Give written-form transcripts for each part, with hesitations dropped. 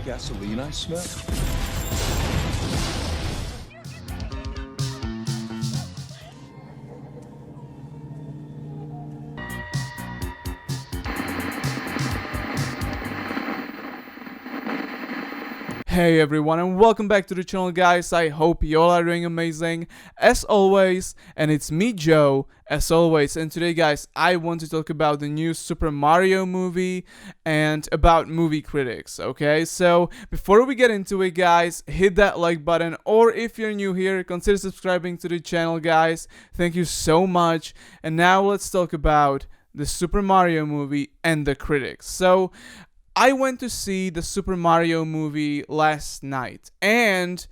gasoline I smell? Hey everyone, and welcome back to the channel, guys. I hope you all are doing amazing as always, and it's me, Joe, as always. And today, guys, I want to talk about the new Super Mario movie and about movie critics. Okay, so before we get into it, guys, hit that like button, or if you're new here, consider subscribing to the channel, guys. Thank you so much. And now let's talk about the Super Mario movie and the critics. So I went to see the Super Mario movie last night, and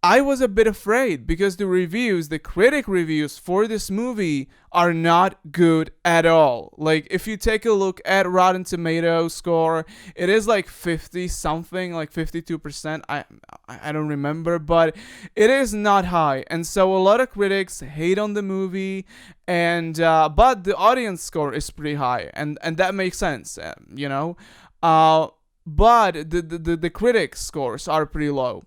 I was a bit afraid because the critic reviews for this movie are not good at all. Like, if you take a look at Rotten Tomatoes score, it is like 50 something, like 52%. I don't remember, but it is not high. And so a lot of critics hate on the movie, and but the audience score is pretty high, and that makes sense, you know. But the critics scores are pretty low.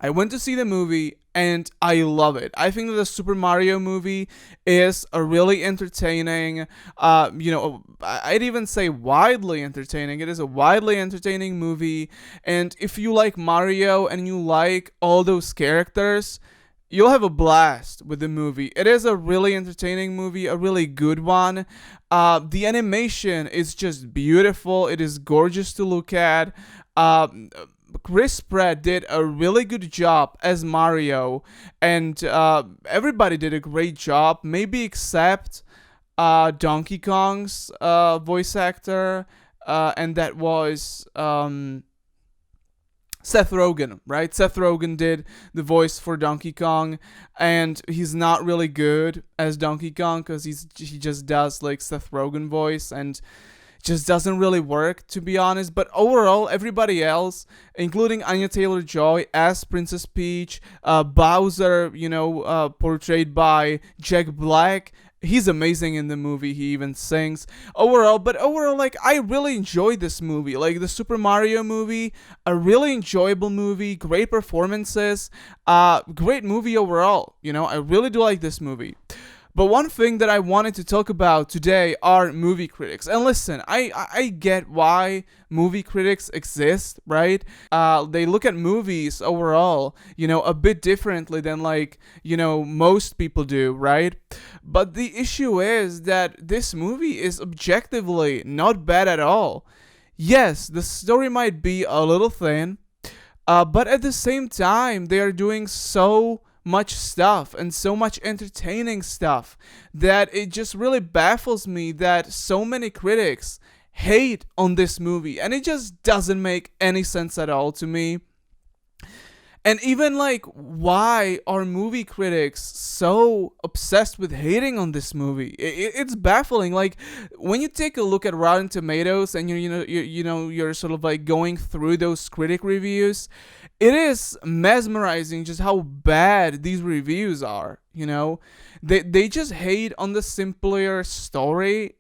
I went to see the movie and I love it. I think that the Super Mario movie is a really entertaining, I'd even say widely entertaining. It is a widely entertaining movie. And if you like Mario and you like all those characters, you'll have a blast with the movie. It is a really entertaining movie, a really good one. The animation is just beautiful. It is gorgeous to look at. Chris Pratt did a really good job as Mario, and everybody did a great job, maybe except Donkey Kong's voice actor, and that was Seth Rogen, right? Seth Rogen did the voice for Donkey Kong, and he's not really good as Donkey Kong because he just does like Seth Rogen voice and just doesn't really work, to be honest. But overall, everybody else, including Anya Taylor-Joy as Princess Peach, Bowser, portrayed by Jack Black. He's amazing in the movie. He even sings. Overall, like, I really enjoyed this movie. Like, the Super Mario movie, a really enjoyable movie, great performances, great movie overall. I really do like this movie. But one thing that I wanted to talk about today are movie critics. And listen, I get why movie critics exist, right? They look at movies overall, a bit differently than most people do, right? But the issue is that this movie is objectively not bad at all. Yes, the story might be a little thin, but at the same time, they are doing so much stuff and so much entertaining stuff that it just really baffles me that so many critics hate on this movie, and it just doesn't make any sense at all to me. And even like, why are movie critics so obsessed with hating on this movie? It's baffling. Like, when you take a look at Rotten Tomatoes and you're sort of like going through those critic reviews, it is mesmerizing just how bad these reviews are. They just hate on the simpler story.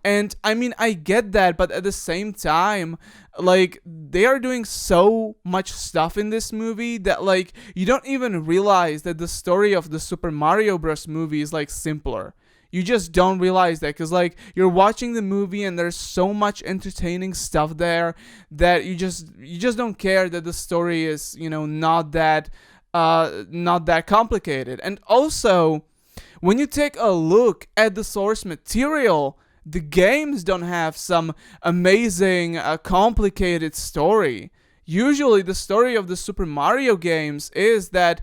And I mean, I get that, but at the same time, like, they are doing so much stuff in this movie that, like, you don't even realize that the story of the Super Mario Bros. Movie is, like, simpler. You just don't realize that because, like, you're watching the movie and there's so much entertaining stuff there that you just don't care that the story is, not that complicated. And also, when you take a look at the source material, the games don't have some amazing, complicated story. Usually, the story of the Super Mario games is that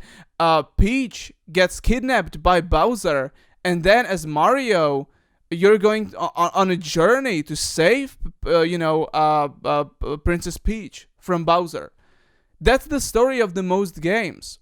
Peach gets kidnapped by Bowser, and then as Mario, you're going on a journey to save, Princess Peach from Bowser. That's the story of the most games.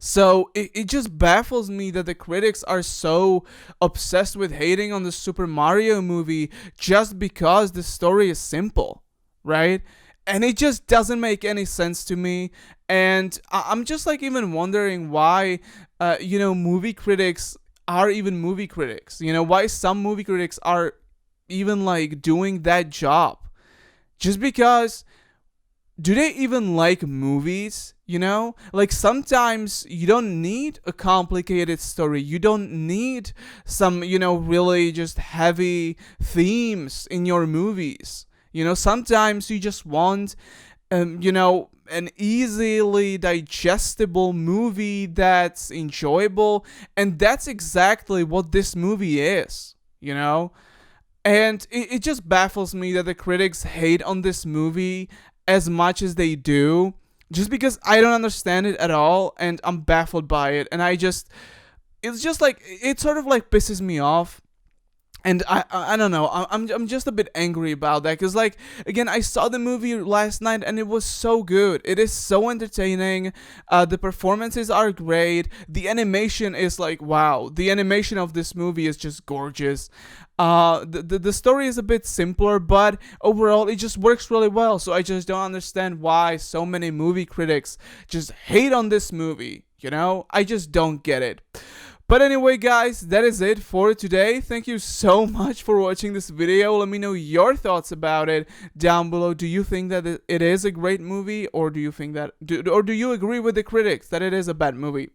So it just baffles me that the critics are so obsessed with hating on the Super Mario movie just because the story is simple, right? And it just doesn't make any sense to me. And I'm just like even wondering why, movie critics are even movie critics. Why some movie critics are even like doing that job? Just because, do they even like movies? You know, like sometimes you don't need a complicated story. You don't need some, really just heavy themes in your movies. Sometimes you just want, an easily digestible movie that's enjoyable. And that's exactly what this movie is. And it just baffles me that the critics hate on this movie as much as they do, just because I don't understand it at all, and I'm baffled by it. And it's just like, it sort of like pisses me off. And I don't know, I'm just a bit angry about that, because like, again, I saw the movie last night and it was so good. It is so entertaining. The performances are great. The animation is like, wow, the animation of this movie is just gorgeous. The story is a bit simpler, but overall it just works really well. So I just don't understand why so many movie critics just hate on this movie. I just don't get it. But anyway, guys, that is it for today. Thank you so much for watching this video. Let me know your thoughts about it down below. Do you think that it is a great movie, or do you think that, or do you agree with the critics that it is a bad movie?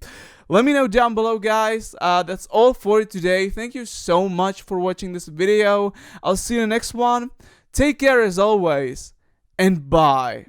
Let me know down below, guys. That's all for today. Thank you so much for watching this video. I'll see you in the next one. Take care as always, and bye.